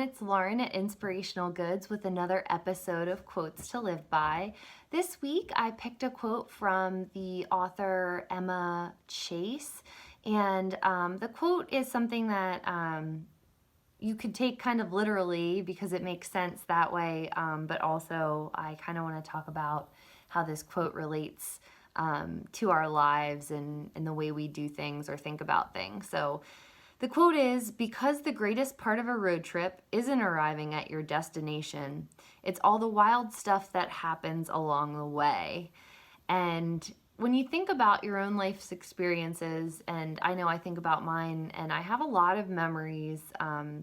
it's Lauren at Inspirational Goods with another episode of Quotes to Live By. This week I picked a quote from the author Emma Chase, and the quote is something that you could take kind of literally because it makes sense that way, but also I kind of want to talk about how this quote relates to our lives and the way we do things or think about things. So the quote is, "Because the greatest part of a road trip isn't arriving at your destination, it's all the wild stuff that happens along the way." And when you think about your own life's experiences, and I know I think about mine, and I have a lot of memories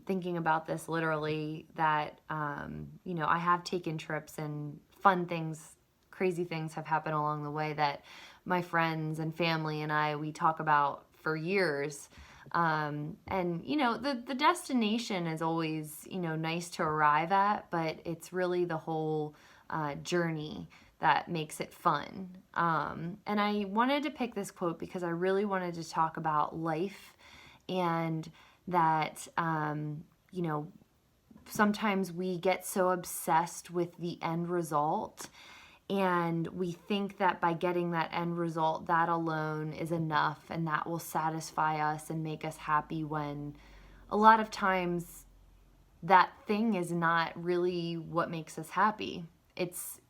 thinking about this literally that, I have taken trips and fun things, crazy things have happened along the way that my friends and family and we talk about for years. The destination is always, nice to arrive at, but it's really the whole journey that makes it fun. And I wanted to pick this quote because I really wanted to talk about life and that, sometimes we get so obsessed with the end result. And we think that by getting that end result, that alone is enough and that will satisfy us and make us happy, when a lot of times that thing is not really what makes us happy. It's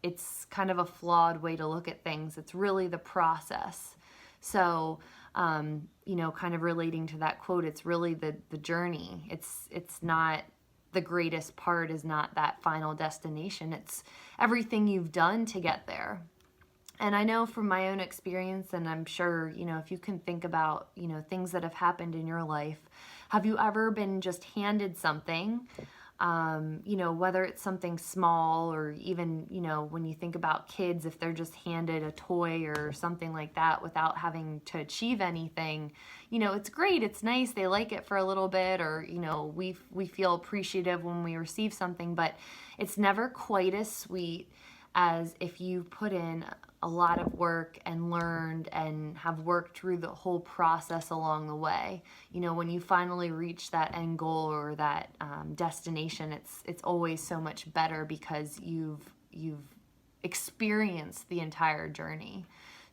kind of a flawed way to look at things. It's really the process. So, kind of relating to that quote, it's really the journey. It's not, the greatest part is not that final destination. It's everything you've done to get there. And I know from my own experience, and I'm sure, if you can think about, things that have happened in your life, have you ever been just handed something, whether it's something small or even, when you think about kids, if they're just handed a toy or something like that without having to achieve anything, it's great, it's nice, they like it for a little bit, or, we feel appreciative when we receive something, but it's never quite as sweet as if you put in a lot of work and learned and have worked through the whole process along the way. When you finally reach that end goal or that destination, it's always so much better because you've experienced the entire journey.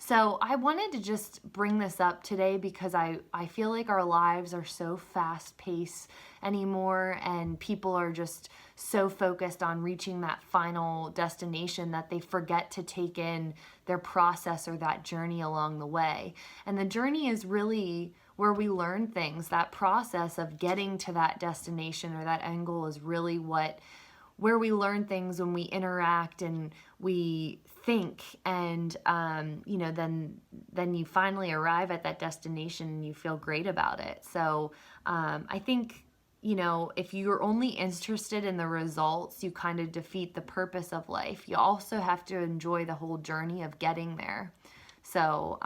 So I wanted to just bring this up today because I feel like our lives are so fast-paced anymore, and people are just so focused on reaching that final destination that they forget to take in their process or that journey along the way. And the journey is really where we learn things. That process of getting to that destination or that end goal is really where we learn things when we interact and we think, and then you finally arrive at that destination and you feel great about it. So I think, if you're only interested in the results, you kind of defeat the purpose of life. You also have to enjoy the whole journey of getting there. So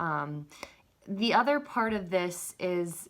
the other part of this is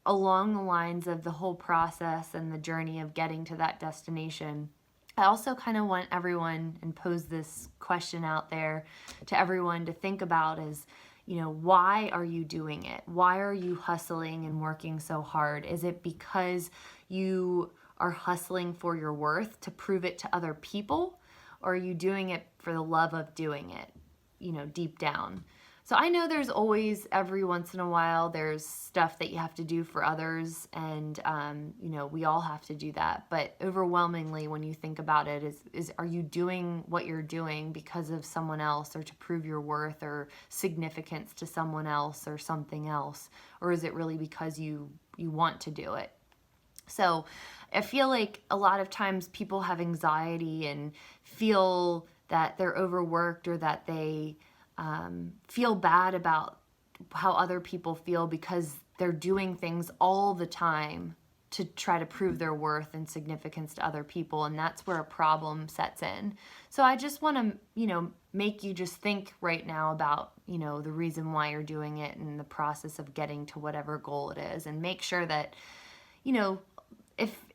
along the lines of the whole process and the journey of getting to that destination. I also kind of want everyone, and pose this question out there to everyone to think about, is, why are you doing it? Why are you hustling and working so hard? Is it because you are hustling for your worth to prove it to other people? Or are you doing it for the love of doing it, deep down? So I know there's always, every once in a while, there's stuff that you have to do for others, and, we all have to do that. But overwhelmingly, when you think about it, are you doing what you're doing because of someone else, or to prove your worth or significance to someone else or something else? Or is it really because you want to do it? So I feel like a lot of times people have anxiety and feel that they're overworked, or that they feel bad about how other people feel because they're doing things all the time to try to prove their worth and significance to other people, and that's where a problem sets in. So I just want to, make you just think right now about, the reason why you're doing it and the process of getting to whatever goal it is, and make sure that,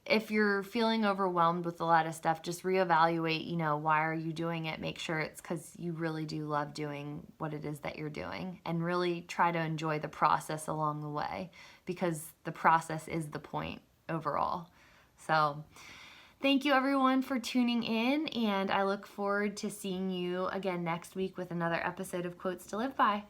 if you're feeling overwhelmed with a lot of stuff, just reevaluate, why are you doing it? Make sure it's because you really do love doing what it is that you're doing, and really try to enjoy the process along the way, because the process is the point overall. So Thank you everyone for tuning in, and I look forward to seeing you again next week with another episode of Quotes to Live By.